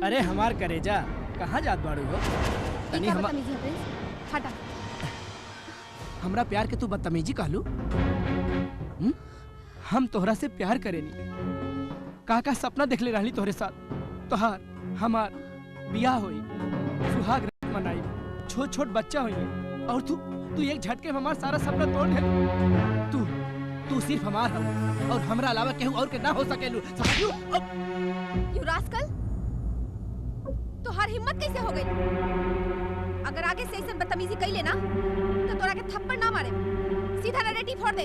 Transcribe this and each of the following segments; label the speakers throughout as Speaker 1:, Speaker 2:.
Speaker 1: अरे हमार करेजा कहाँ जात बाड़ू हो? तनी
Speaker 2: हटा।
Speaker 1: हमरा प्यार के तू बदतमीजी कहलू? हम तोहरा से प्यार करेनी। का सपना देखले रहली तोहरे साथ। तोहार हमार बियाह होई, सुहाग रात मनाई, छोट छोट बच्चा होई और तू एक झटके में हमार सारा सपना तोड़ दे। तू सिर्फ हमार हो और हमरा अलावा केहू और के ना हो सकेलू। समझलू?
Speaker 2: यू रास्कल, तो हर हिम्मत कैसे हो गई? अगर आगे से ऐसे बदतमीजी कई लेना तो तोरा के थप्पड़ ना मारे, सीधा नरेटिव फोड़ दे।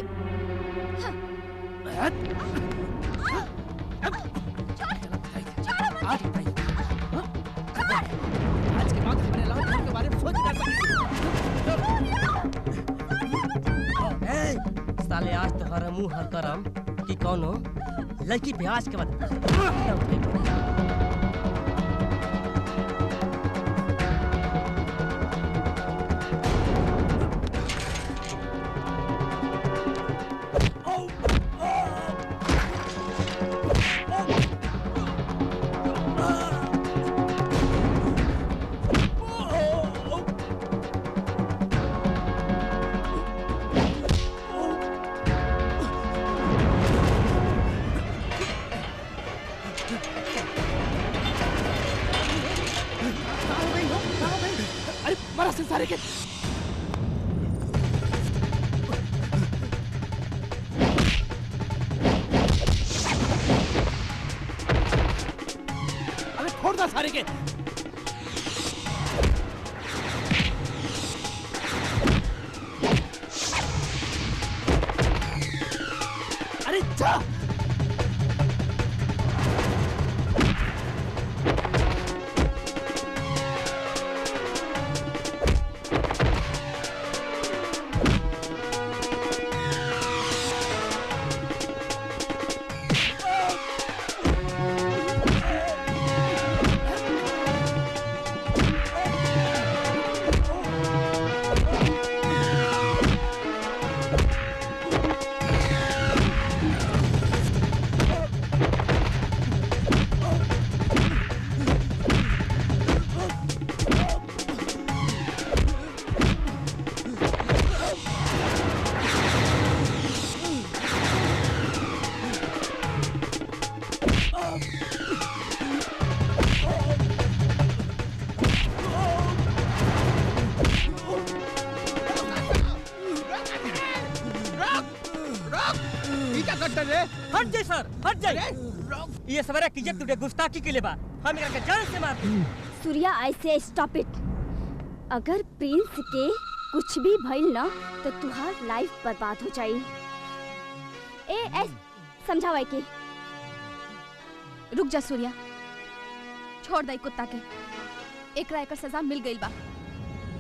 Speaker 1: आज के बाद हमारे अलावा के बारे में सोच ना
Speaker 3: साले आज तो हर मुंह हर करम कि कौनो लड़की पे आज के बाद
Speaker 1: सारे के अबे छोड़ दो सारे के। अरे जा
Speaker 3: हट जाए सर, हट जाए। ये सवेरा कीजिए तुझे गुस्ताखी के लिए बात हम इनका जान से मार।
Speaker 2: सूर्या आई से स्टॉप इट। अगर प्रिंस के कुछ भी भइल ना तो तुहार लाइफ बर्बाद हो जाई। ए समझावा के। रुक जा सूर्या, छोड़ दे कुत्ता के। एकरा एकर सजा मिल गई बा,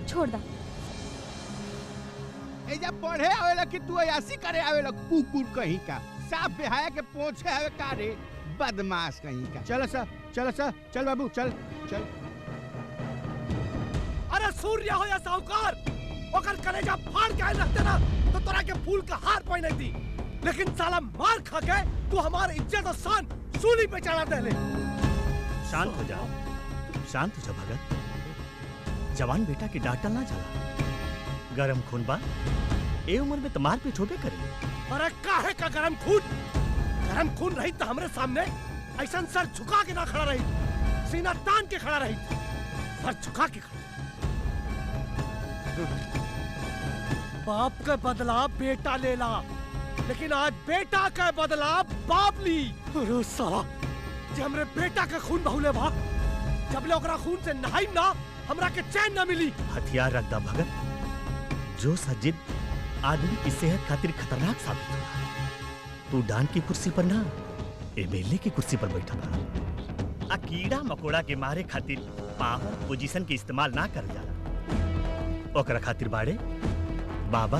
Speaker 2: छोड़ दा।
Speaker 4: ए जब पढ़े आवेला कि तू अयासी करे आवेला कुकुर कहीं का। साफ बेहाया के पोछे आवे का रे बदमाश कहीं का। चल चल बाबू चल चल।
Speaker 5: अरे सूर्या हो या साहूकार, ओकर कलेजा फाड़ के रखते ना तो तोरा के फूल का हार पहने दी। लेकिन साला मार खा के तू हमारी इज्जत और शान सूली पे चढ़ा दे ले।
Speaker 6: शांत हो जा, शांत हो जा भगत। जवान बेटा की डांटल ना चला। गरम खून बा, ए उम्र में तुम्हार पे छोटे करे।
Speaker 5: अरे काहे का गरम खून रही तो हमरे सामने ऐसा सर झुका के ना खड़ा रही, सीना तान के खड़ा रही, सर झुका के खड़ा। बाप का बदला बेटा लेला, लेकिन आज बेटा का बदला बाप ली। अरे साला जे हमरे बेटा का खून बहुले बा, जब ले ओकरा खून से नहाई ना हमरा के चैन ना मिली।
Speaker 6: हथियार रख दा भगत, जो सजिद आदमी की सेहत खातिर खतरनाक साबित होला। तू डान की कुर्सी पर ना, एमएलए की कुर्सी पर बैठा बा। कीड़ा मकोड़ा के मारे खातिर पावर पोजीशन के इस्तेमाल ना कर जाला। ओकरा खातिर बाड़े बाबा